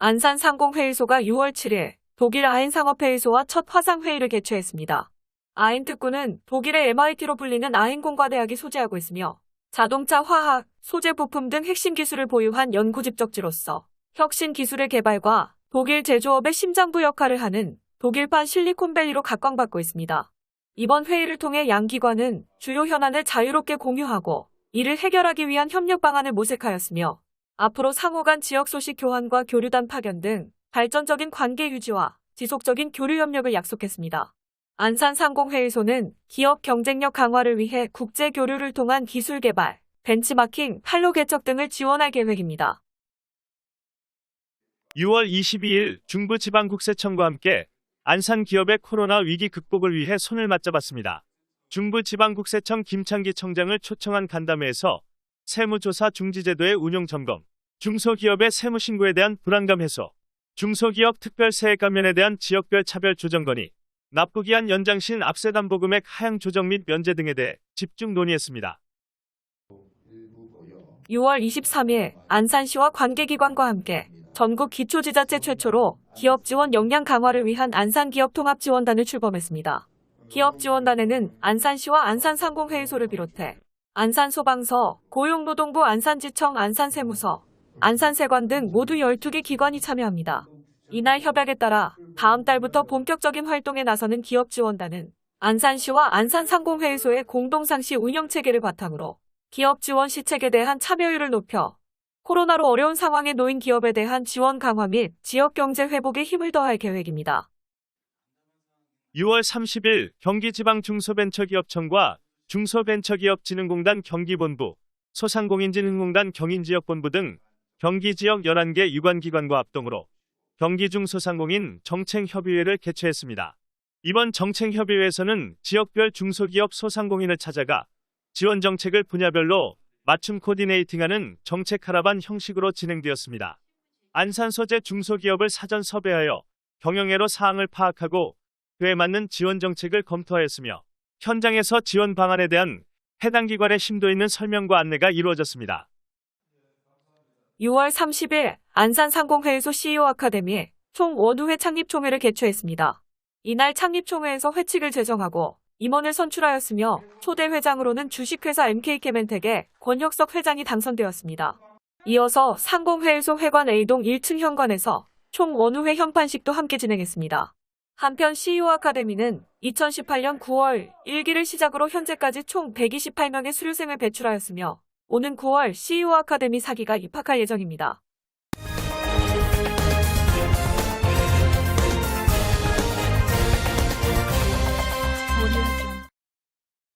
안산상공회의소가 6월 7일 독일 아인 상업회의소와 첫 화상회의를 개최했습니다. 아인 특구는 독일의 MIT로 불리는 아인 공과대학이 소재하고 있으며 자동차, 화학, 소재 부품 등 핵심 기술을 보유한 연구 집적지로서 혁신 기술의 개발과 독일 제조업의 심장부 역할을 하는 독일판 실리콘밸리로 각광받고 있습니다. 이번 회의를 통해 양 기관은 주요 현안을 자유롭게 공유하고 이를 해결하기 위한 협력 방안을 모색하였으며 앞으로 상호 간 지역 소식 교환과 교류단 파견 등 발전적인 관계 유지와 지속적인 교류 협력을 약속했습니다. 안산상공회의소는 기업 경쟁력 강화를 위해 국제 교류를 통한 기술 개발, 벤치마킹, 판로 개척 등을 지원할 계획입니다. 6월 22일 중부지방국세청과 함께 안산 기업의 코로나 위기 극복을 위해 손을 맞잡았습니다. 중부지방국세청 김창기 청장을 초청한 간담회에서 세무조사 중지제도의 운용 점검, 중소기업의 세무신고에 대한 불안감 해소, 중소기업 특별세액 감면에 대한 지역별 차별 조정 건의, 납부기한 연장 시인 압세담보금액 하향 조정 및 면제 등에 대해 집중 논의했습니다. 6월 23일 안산시와 관계기관과 함께 전국 기초지자체 최초로 기업지원 역량 강화를 위한 안산기업통합지원단을 출범했습니다. 기업지원단에는 안산시와 안산상공회의소를 비롯해 안산소방서, 고용노동부 안산지청 안산세무서, 안산세관 등 모두 12개 기관이 참여합니다. 이날 협약에 따라 다음 달부터 본격적인 활동에 나서는 기업지원단은 안산시와 안산상공회의소의 공동상시 운영체계를 바탕으로 기업지원 시책에 대한 참여율을 높여 코로나로 어려운 상황에 놓인 기업에 대한 지원 강화 및 지역경제 회복에 힘을 더할 계획입니다. 6월 30일 경기지방중소벤처기업청과 중소벤처기업진흥공단 경기본부, 소상공인진흥공단 경인지역본부 등 경기지역 11개 유관기관과 합동으로 경기중소상공인 정책협의회를 개최했습니다. 이번 정책협의회에서는 지역별 중소기업 소상공인을 찾아가 지원 정책을 분야별로 맞춤 코디네이팅하는 정책 카라반 형식으로 진행되었습니다. 안산 소재 중소기업을 사전 섭외하여 경영회로 사항을 파악하고 그에 맞는 지원 정책을 검토하였으며 현장에서 지원 방안에 대한 해당 기관의 심도 있는 설명과 안내가 이루어졌습니다. 6월 30일 안산상공회의소 CEO 아카데미 총 원우회 창립총회를 개최했습니다. 이날 창립총회에서 회칙을 제정하고 임원을 선출하였으며 초대 회장으로는 주식회사 MK케멘텍의 권혁석 회장이 당선되었습니다. 이어서 상공회의소 회관 A동 1층 현관에서 총 원우회 현판식도 함께 진행했습니다. 한편 CEO 아카데미는 2018년 9월 1기를 시작으로 현재까지 총 128명의 수료생을 배출하였으며 오는 9월 CEO 아카데미 4기가 입학할 예정입니다.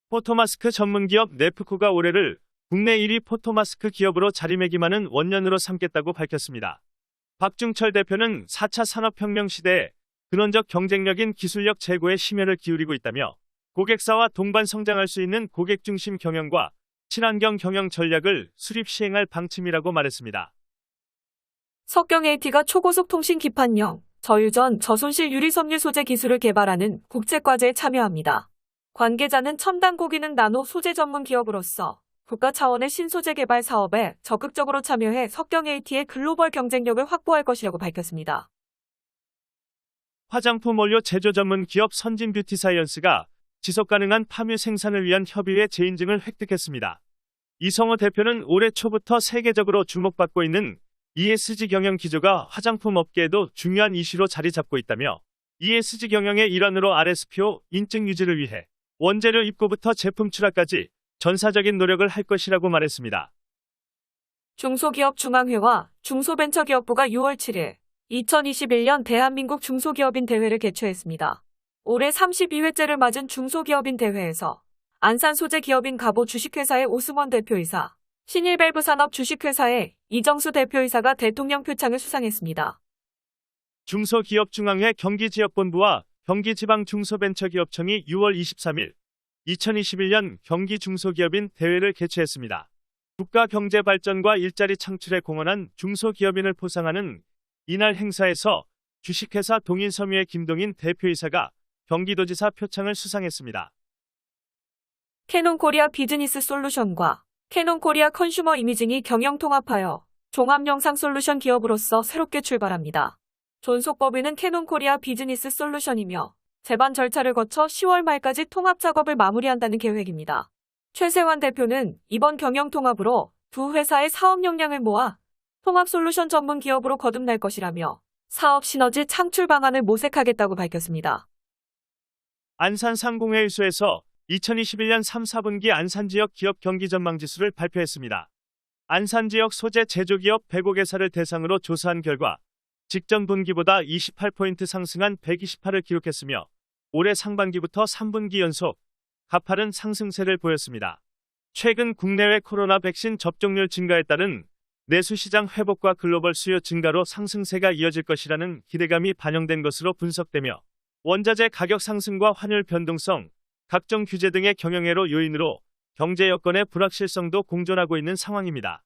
포토마스크 전문기업 네프코가 올해를 국내 1위 포토마스크 기업으로 자리매김하는 원년으로 삼겠다고 밝혔습니다. 박중철 대표는 4차 산업혁명 시대에 근원적 경쟁력인 기술력 제고에 심혈을 기울이고 있다며 고객사와 동반 성장할 수 있는 고객 중심 경영과 친환경 경영 전략을 수립 시행할 방침이라고 말했습니다. 석경AT가 초고속 통신 기판형, 저유전, 저손실 유리섬유 소재 기술을 개발하는 국제과제에 참여합니다. 관계자는 첨단 고기능 나노 소재 전문 기업으로서 국가 차원의 신소재 개발 사업에 적극적으로 참여해 석경AT의 글로벌 경쟁력을 확보할 것이라고 밝혔습니다. 화장품 원료 제조 전문 기업 선진뷰티사이언스가 지속가능한 파뮤 생산을 위한 협의회 재인증을 획득했습니다. 이성호 대표는 올해 초부터 세계적으로 주목받고 있는 ESG 경영 기조가 화장품 업계에도 중요한 이슈로 자리 잡고 있다며 ESG 경영의 일환으로 RSPO 인증 유지를 위해 원재료 입고부터 제품 출하까지 전사적인 노력을 할 것이라고 말했습니다. 중소기업 중앙회와 중소벤처기업부가 6월 7일 2021년 대한민국 중소기업인 대회를 개최했습니다. 올해 32회째를 맞은 중소기업인 대회에서 안산소재기업인 가보 주식회사의 오승원 대표이사, 신일밸브산업 주식회사의 이정수 대표이사가 대통령 표창을 수상했습니다. 중소기업중앙회 경기지역본부와 경기지방중소벤처기업청이 6월 23일 2021년 경기중소기업인 대회를 개최했습니다. 국가경제발전과 일자리 창출에 공헌한 중소기업인을 포상하는 이날 행사에서 주식회사 동인섬유의 김동인 대표이사가 경기도지사 표창을 수상했습니다. 캐논코리아 비즈니스 솔루션과 캐논코리아 컨슈머 이미징이 경영 통합하여 종합영상 솔루션 기업으로서 새롭게 출발합니다. 존속법인은 캐논코리아 비즈니스 솔루션이며 제반 절차를 거쳐 10월 말까지 통합 작업을 마무리한다는 계획입니다. 최세환 대표는 이번 경영 통합으로 두 회사의 사업 역량을 모아 통합 솔루션 전문 기업으로 거듭날 것이라며 사업 시너지 창출 방안을 모색하겠다고 밝혔습니다. 안산상공회의소에서 2021년 3, 4분기 안산지역 기업 경기 전망 지수를 발표했습니다. 안산지역 소재 제조기업 105개사를 대상으로 조사한 결과 직전 분기보다 28포인트 상승한 128을 기록했으며 올해 상반기부터 3분기 연속 가파른 상승세를 보였습니다. 최근 국내외 코로나 백신 접종률 증가에 따른 내수시장 회복과 글로벌 수요 증가로 상승세가 이어질 것이라는 기대감이 반영된 것으로 분석되며 원자재 가격 상승과 환율 변동성, 각종 규제 등의 경영애로 요인으로 경제 여건의 불확실성도 공존하고 있는 상황입니다.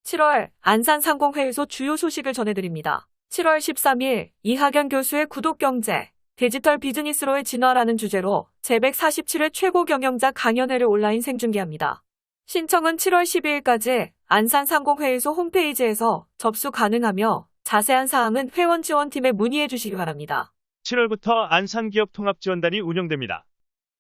7월 안산상공회의소 주요 소식을 전해드립니다. 7월 13일 이학연 교수의 구독경제, 디지털 비즈니스로의 진화라는 주제로 제147회 최고 경영자 강연회를 온라인 생중계합니다. 신청은 7월 12일까지 안산상공회의소 홈페이지에서 접수 가능하며 자세한 사항은 회원지원팀에 문의해 주시기 바랍니다. 7월부터 안산기업통합지원단이 운영됩니다.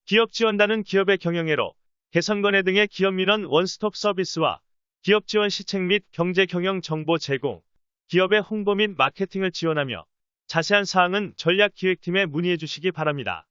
기업지원단은 기업의 경영애로 개선건해 등의 기업민원 원스톱 서비스와 기업지원 시책 및 경제경영 정보 제공, 기업의 홍보 및 마케팅을 지원하며 자세한 사항은 전략기획팀에 문의해 주시기 바랍니다.